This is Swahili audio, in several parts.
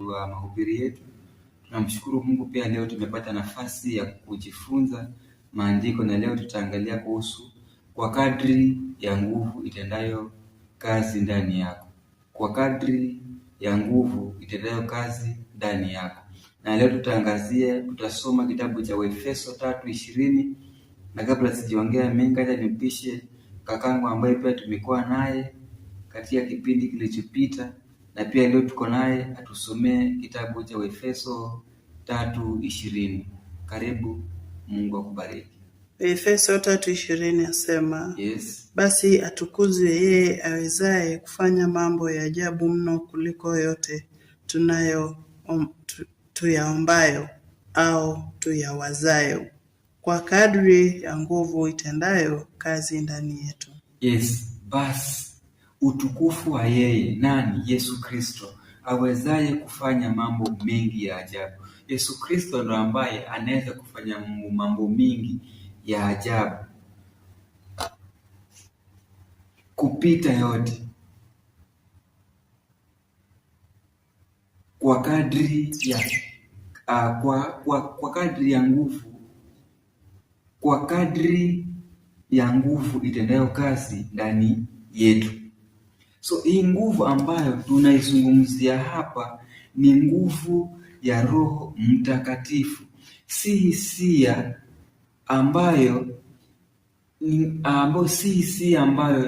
wa mahubiri yetu. Tunamshukuru Mungu pia leo tumepata nafasi ya kujifunza maandiko, na leo tutaangalia kuhusu kwa kadri ya nguvu itendayo kazi ndani yako. Kwa kadri ya nguvu itendayo kazi ndani yako. Na leo tutasoma kitabu cha Waefeso 3:20, na kabla sijaongea mengi acha nimpishe kakangu ambaye pia tumekuwa naye katika kipindi kilichopita, na pia leo tuko naye atusomee kitabu cha Waefeso 3:20. Karibu, Mungu akubariki. Efeso 3:20 asema, Yes. Basi atukuzwe yeye awezaye kufanya mambo ya ajabu mno kuliko yote tuyaombayo au tuyawazayo, kwa kadri ya nguvu itendayo kazi ndani yetu. Yes, basi utukufu wa yeye nani? Yesu Kristo, awezaye kufanya mambo mengi ya ajabu. Yesu Kristo ndo ambaye anaweza kufanya mambo mengi ya ajabu kupita yote, kwa kadri ya kwa kadri ya nguvu, kwa kadri ya nguvu itendayo kazi ndani yetu. So hii nguvu ambayo tunaizungumzia hapa ni nguvu ya Roho Mtakatifu, si hisia ambayo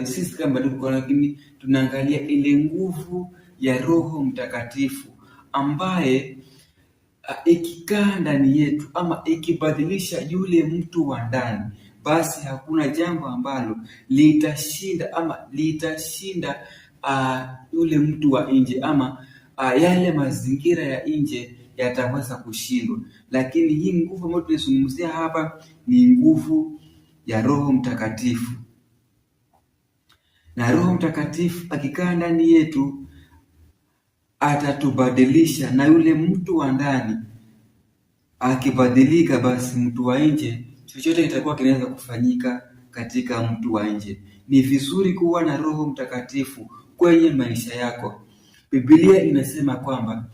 sisi kama tuko, lakini tunaangalia ile nguvu ya Roho Mtakatifu ambaye ikikaa ndani yetu ama ikibadilisha yule mtu wa ndani, basi hakuna jambo ambalo litashinda yule mtu wa nje ama yale mazingira ya nje yataweza kushindwa. Lakini hii nguvu ambayo tunazungumzia hapa ni nguvu ya Roho Mtakatifu, na Roho Mtakatifu akikaa ndani yetu atatubadilisha, na yule mtu wa ndani akibadilika, basi mtu wa nje, chochote kitakuwa kinaweza kufanyika katika mtu wa nje. Ni vizuri kuwa na Roho Mtakatifu kwenye maisha yako. Biblia inasema kwamba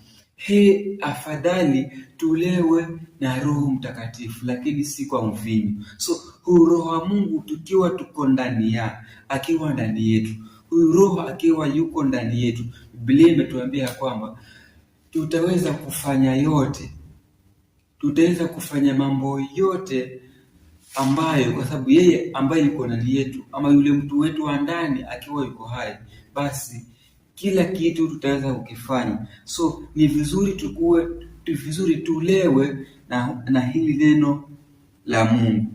afadhali tulewe na Roho Mtakatifu, lakini si kwa mvinyo. So huyu Roho wa Mungu tukiwa tuko ndani akiwa ndani yetu, huyu Roho akiwa yuko ndani yetu, Biblia imetuambia kwamba tutaweza kufanya yote, tutaweza kufanya mambo yote ambayo, kwa sababu yeye ambaye yuko ndani yetu ama yule mtu wetu wa ndani akiwa yuko hai, basi kila kitu tutaweza kukifanya. So ni vizuri tulewe na hili neno la Mungu.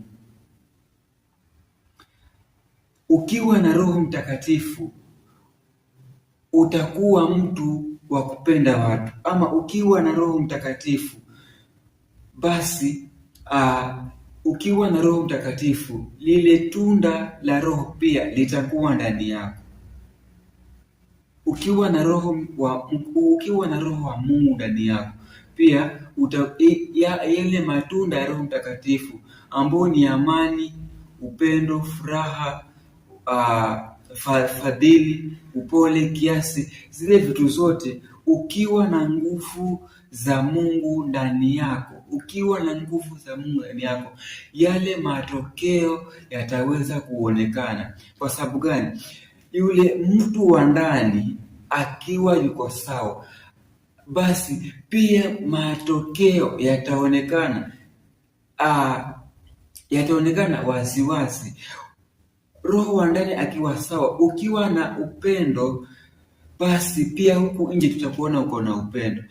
Ukiwa na Roho Mtakatifu utakuwa mtu wa kupenda watu, ama ukiwa na Roho Mtakatifu basi ukiwa na Roho Mtakatifu lile tunda la Roho pia litakuwa ndani yako. Ukiwa na roho wa Mungu ndani yako, pia yale matunda ya Roho Mtakatifu ambayo ni amani, upendo, furaha, fadhili, upole, kiasi, zile vitu zote, ukiwa na nguvu za Mungu ndani yako, yale matokeo yataweza kuonekana. Kwa sababu gani? Yule mtu wa ndani akiwa yuko sawa, basi pia matokeo yataonekana waziwazi. Roho wa ndani akiwa sawa, ukiwa na upendo, basi pia huku nje tutakuona uko na upendo.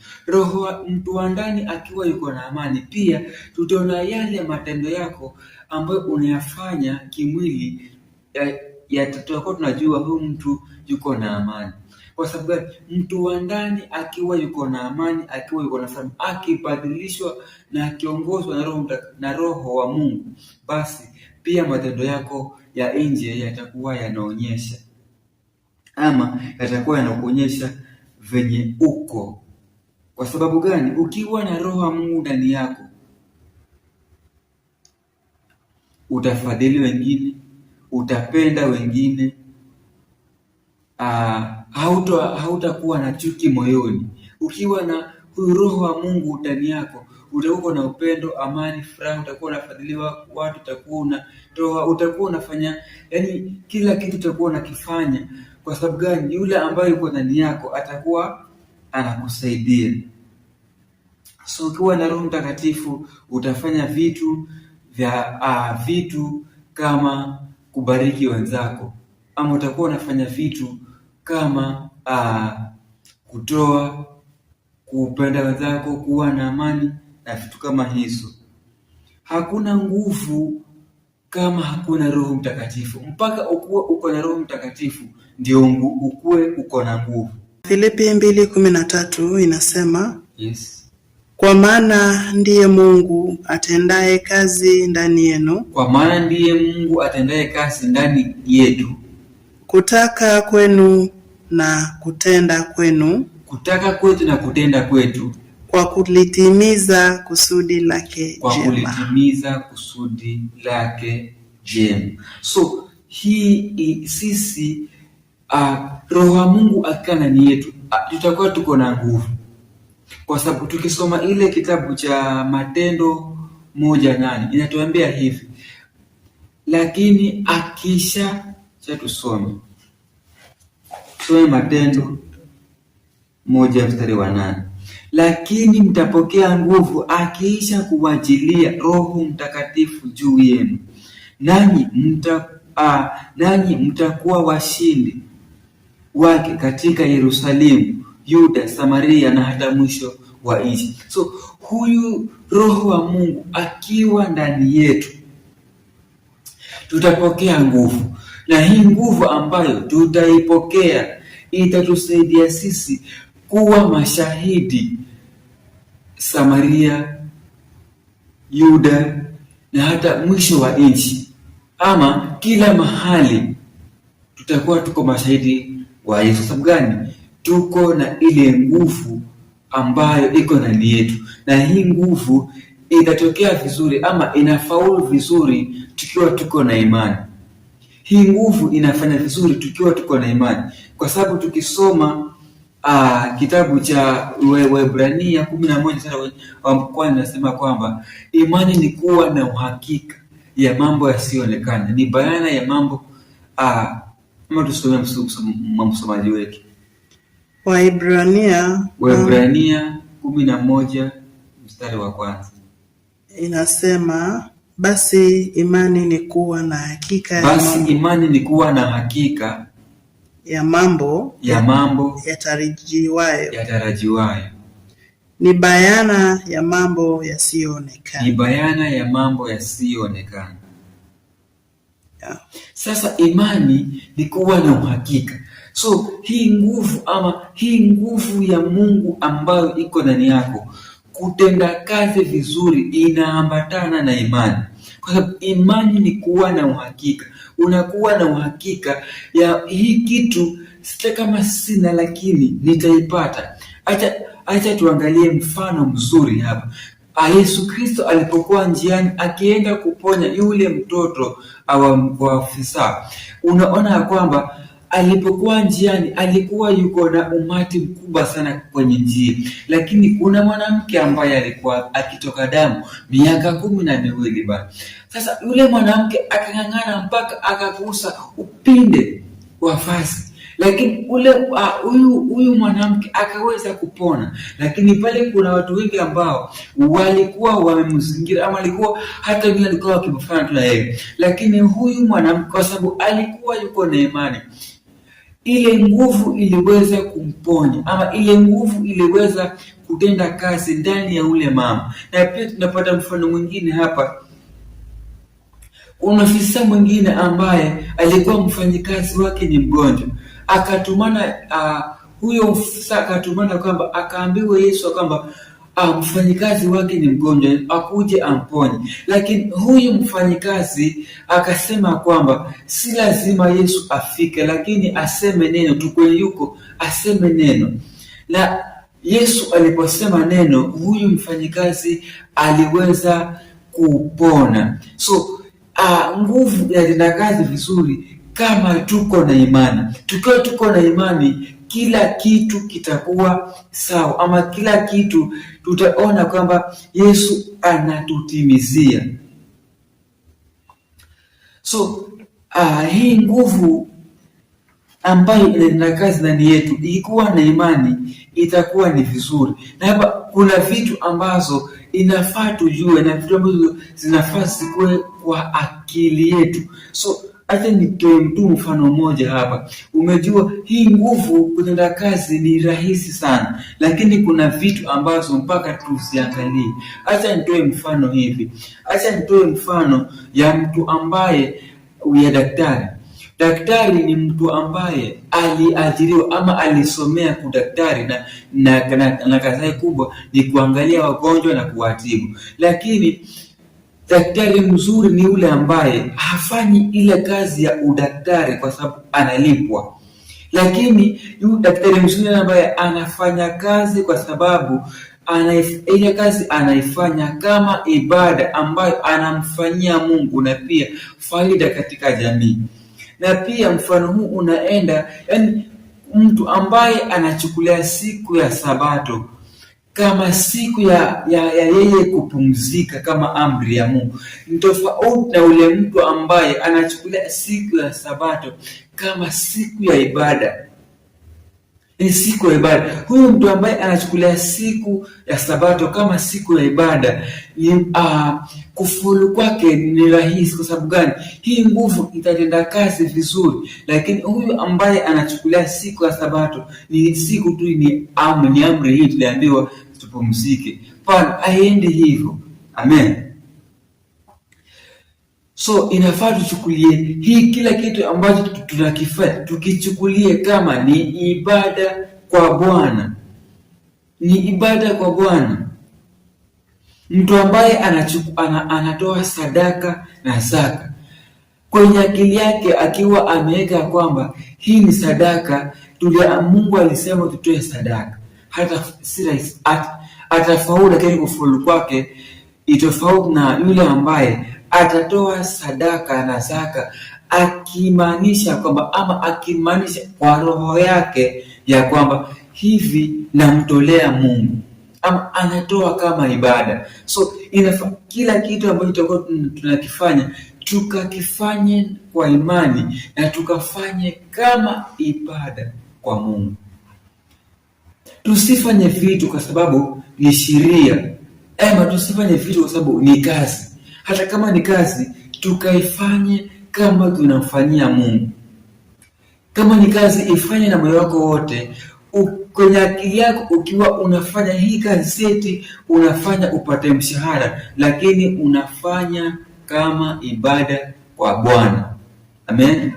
Mtu wa ndani akiwa yuko na amani, pia tutaona yale matendo yako ambayo unayafanya kimwili tutakuwa tunajua huyu mtu yuko na amani. Kwa sababu mtu wa ndani akiwa yuko na amani, akiwa yuko na furaha, akibadilishwa na akiongozwa na Roho wa Mungu, basi pia matendo yako ya nje yatakuwa yanaonyesha, ama yatakuwa yanakuonyesha venye uko. Kwa sababu gani? Ukiwa na Roho wa Mungu ndani yako, utafadhili wengine, utapenda wengine, hautakuwa na chuki moyoni. Ukiwa na huyu Roho wa Mungu ndani yako, utakuwa na upendo, amani, furaha, utakuwa unafadhiliwa watu, utakuwa unafanya, yani kila kitu utakuwa unakifanya. Kwa sababu gani? Yule ambaye yuko ndani yako atakuwa anakusaidia. So ukiwa na Roho Mtakatifu utafanya vitu kama kubariki wenzako, ama utakuwa unafanya vitu kama kutoa, kupenda wenzako, kuwa na amani na vitu kama hizo. Hakuna nguvu kama hakuna Roho Mtakatifu. Mpaka ukuwe uko na Roho Mtakatifu ndio ukuwe uko na nguvu. Filipi 2:13 inasema, yes, kwa maana ndiye Mungu atendaye kazi ndani yenu. Kwa maana ndiye Mungu atendaye kazi ndani yetu, kutaka kwenu na kutenda kwenu. Kutaka kwetu na kutenda kwetu. Kwa kulitimiza kusudi lake jema. Kwa kulitimiza kusudi lake jema. So hii sisi Roho wa Mungu akikaa ndani yetu tutakuwa tuko na nguvu. Kwa sababu tukisoma ile kitabu cha Matendo 1:8 inatuambia hivi, lakini tusome Matendo 1:8, lakini mtapokea nguvu akiisha kuwajilia Roho Mtakatifu juu yenu, nanyi mtakuwa washindi wake katika Yerusalemu, Yuda, Samaria na hata mwisho wa nchi. So huyu Roho wa Mungu akiwa ndani yetu tutapokea nguvu, na hii nguvu ambayo tutaipokea itatusaidia sisi kuwa mashahidi Samaria, Yuda na hata mwisho wa nchi, ama kila mahali tutakuwa tuko mashahidi wa Yesu. Sababu gani? Tuko na ile nguvu ambayo iko ndani yetu, na hii nguvu itatokea vizuri ama inafaulu vizuri tukiwa tuko na imani. Hii nguvu inafanya vizuri tukiwa tuko na imani, kwa sababu tukisoma kitabu cha Waebrania 11:1 nasema kwamba imani ni kuwa na uhakika ya mambo yasiyoonekana, ni bayana ya mambo kama tusome msomaji wetu. Waebrania 11:1 inasema, basi imani ni kuwa na hakika ya mambo yatarajiwayo, ni bayana ya mambo yasiyoonekana. Yeah. Sasa imani ni kuwa na uhakika. So hii nguvu ya Mungu ambayo iko ndani yako kutenda kazi vizuri inaambatana na imani. Kwa sababu imani ni kuwa na uhakika. Unakuwa na uhakika ya hii kitu, sita kama sina lakini nitaipata. Acha tuangalie mfano mzuri hapa. Yesu Kristo alipokuwa njiani akienda kuponya yule mtoto wa afisa, unaona ya kwamba alipokuwa njiani alikuwa yuko na umati mkubwa sana kwenye njia, lakini kuna mwanamke ambaye alikuwa akitoka damu miaka 12 bana. Sasa yule mwanamke akang'ang'ana mpaka akagusa upinde wa vazi, lakini huyu mwanamke akaweza kupona. Lakini pale kuna watu wengi ambao walikuwa wamemzingira, ama alikuwa hata yeye alikuwa akimfanya tu na yeye, lakini huyu mwanamke kwa sababu alikuwa yuko na imani, ile nguvu iliweza kumponya, ama ile nguvu iliweza kutenda kazi ndani ya ule mama. Na pia tunapata mfano mwingine hapa. Kuna afisa mwingine ambaye alikuwa mfanyikazi wake ni mgonjwa, akatumana huyo afisa akatumana kwamba akaambiwa Yesu kwamba mfanyikazi wake ni mgonjwa akuje amponye. Lakini huyu mfanyikazi akasema kwamba si lazima Yesu afike, lakini aseme neno tu, kwenye yuko aseme neno. Na Yesu aliposema neno, huyu mfanyikazi aliweza kupona. So nguvu ya kazi vizuri kama tuko na imani. Tukiwa tuko na imani, kila kitu kitakuwa sawa, ama kila kitu tutaona kwamba Yesu anatutimizia. So hii nguvu ambayo inatenda kazi ndani yetu, ikiwa na imani itakuwa ni vizuri. Na hapa kuna vitu ambazo inafaa tujue, na vitu ambazo zinafaa zikuwe kwa akili yetu. So acha nitoe mfano mmoja hapa. Umejua hii nguvu kutenda kazi ni rahisi sana, lakini kuna vitu ambazo mpaka tuziangalie. Acha nitoe mfano hivi. Acha nitoe mfano ya mtu ambaye ya daktari. Daktari ni mtu ambaye aliajiriwa ama alisomea kudaktari na kazi yake kubwa ni kuangalia wagonjwa na kuwatibu. Lakini daktari mzuri ni yule ambaye hafanyi ile kazi ya udaktari kwa sababu analipwa. Lakini yule daktari mzuri ambaye anafanya kazi kwa sababu ile kazi anaifanya kama ibada ambayo anamfanyia Mungu na pia faida katika jamii. Na pia mfano huu unaenda, yani mtu ambaye anachukulia siku ya Sabato kama siku ya yeye kupumzika kama amri ya Mungu, ni tofauti na ule mtu ambaye anachukulia siku ya Sabato kama siku ya ibada. Ni siku ya ibada. Huyu mtu ambaye anachukulia siku ya Sabato kama siku ya ibada, kufaulu kwake ni rahisi. Kwa sababu gani? Hii nguvu itatenda kazi vizuri. Lakini huyu ambaye anachukulia siku ya Sabato ni siku tu, ni amri hii tuliambiwa tupumzike, pana haendi hivyo. Amen. So inafaa tuchukulie hii kila kitu ambacho tunakifanya tukichukulie kama ni ibada kwa Bwana. Ni ibada kwa Bwana. Mtu ambaye anatoa sadaka na zaka, kwenye akili yake akiwa ameweka kwamba hii ni sadaka, Mungu alisema tutoe sadaka. Hata si rahisi atafaulu, lakini kufaulu kwake itofauti na yule ambaye atatoa sadaka na zaka akimaanisha kwamba, ama akimaanisha kwa roho yake ya kwamba hivi namtolea Mungu, ama anatoa kama ibada. So kila kitu ambacho tutakuwa tunakifanya tukakifanye kwa imani na tukafanye kama ibada kwa Mungu. Tusifanye vitu kwa sababu ni sheria, ama tusifanye vitu kwa sababu ni kazi. Hata kama ni kazi, tukaifanye kama tunamfanyia Mungu. Kama ni kazi, ifanye na moyo wako wote. Kwenye akili yako ukiwa unafanya hii kazi, seti unafanya upate mshahara, lakini unafanya kama ibada kwa Bwana. Amen.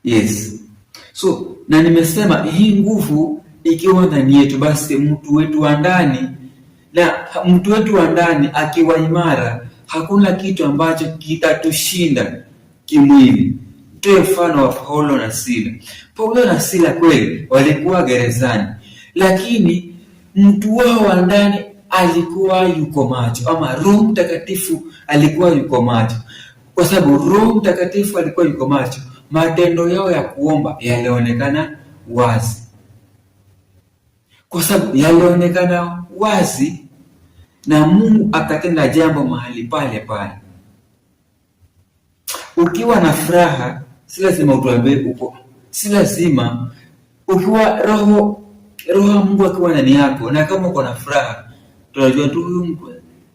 Yes. So, na nimesema hii nguvu ikiwa ndani yetu, basi mtu wetu wa ndani, na mtu wetu wa ndani akiwa imara, hakuna kitu ambacho kitatushinda kimwili. Toe mfano wa Paulo na Sila. Paulo na Sila kweli walikuwa gerezani, lakini mtu wao wa ndani alikuwa yuko macho, ama Roho Mtakatifu alikuwa yuko macho. Kwa sababu Roho Mtakatifu alikuwa yuko macho, matendo yao ya kuomba yalionekana wazi. Kwa sababu yalionekana wazi, na Mungu akatenda jambo mahali pale pale. Ukiwa na furaha, si lazima utuambie uko. Si lazima ukiwa roho Mungu akiwa ndani yako, na kama uko na furaha, tunajua tu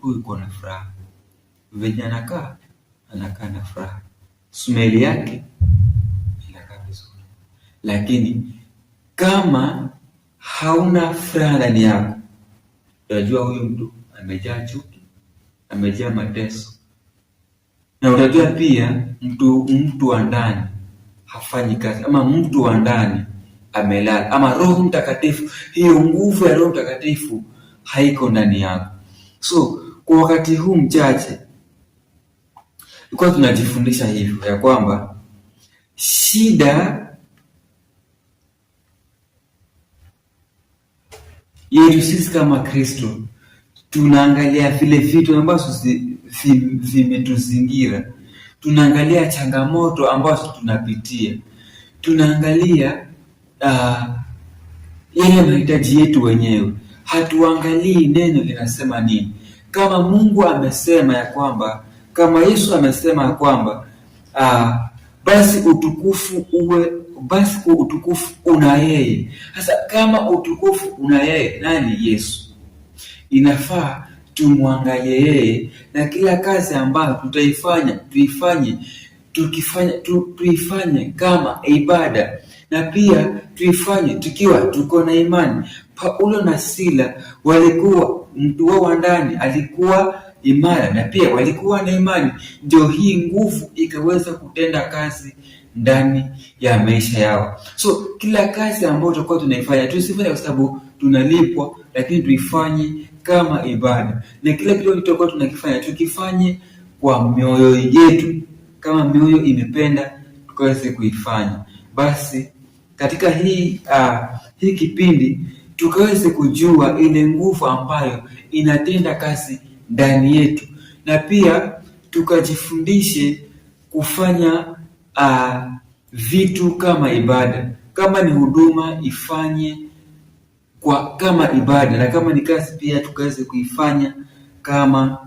huyu uko na furaha. Venye anakaa na furaha. Smeli yake inakaa vizuri. Lakini kama hauna furaha ndani yako, unajua huyu mtu amejaa chuki, amejaa mateso. Na unajua pia mtu wa ndani hafanyi kazi, ama mtu wa ndani amelala, ama Roho Mtakatifu, hiyo nguvu ya Roho Mtakatifu haiko ndani yako. So kwa wakati huu mchache tulikuwa tunajifundisha hivyo ya kwamba shida yetu sisi kama Kristo, tunaangalia vile vitu ambazo vimetuzingira, tunaangalia changamoto ambazo tunapitia, tunaangalia yale mahitaji yetu wenyewe, hatuangalii neno linasema nini. Kama Mungu amesema ya kwamba, kama Yesu amesema ya kwamba basi utukufu una yeye. Sasa kama utukufu una yeye, nani? Yesu. Inafaa tumwangalie yeye, na kila kazi ambayo tutaifanya tuifanye kama ibada, na pia tuifanye tukiwa tuko na imani. Paulo na Sila walikuwa, mtu wao wa ndani alikuwa imara na pia walikuwa na imani, ndio hii nguvu ikaweza kutenda kazi ndani ya maisha yao. So kila kazi ambayo tutakuwa tunaifanya tusifanye kwa sababu tunalipwa, lakini tuifanye kama ibada, na kila kitu tutakuwa tunakifanya tukifanye kwa mioyo yetu, kama mioyo imependa tukaweze kuifanya. Basi katika hii kipindi tukaweze kujua ile nguvu ambayo inatenda kazi ndani yetu, na pia tukajifundishe kufanya vitu kama ibada. Kama ni huduma ifanye kama ibada, na kama ni kazi pia tukaweze kuifanya kama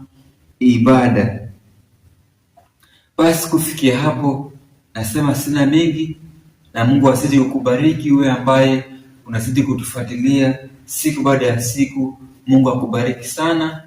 ibada. Basi kufikia hapo nasema sina mengi, na Mungu azidi kukubariki wewe ambaye unazidi kutufuatilia siku baada ya siku. Mungu akubariki sana.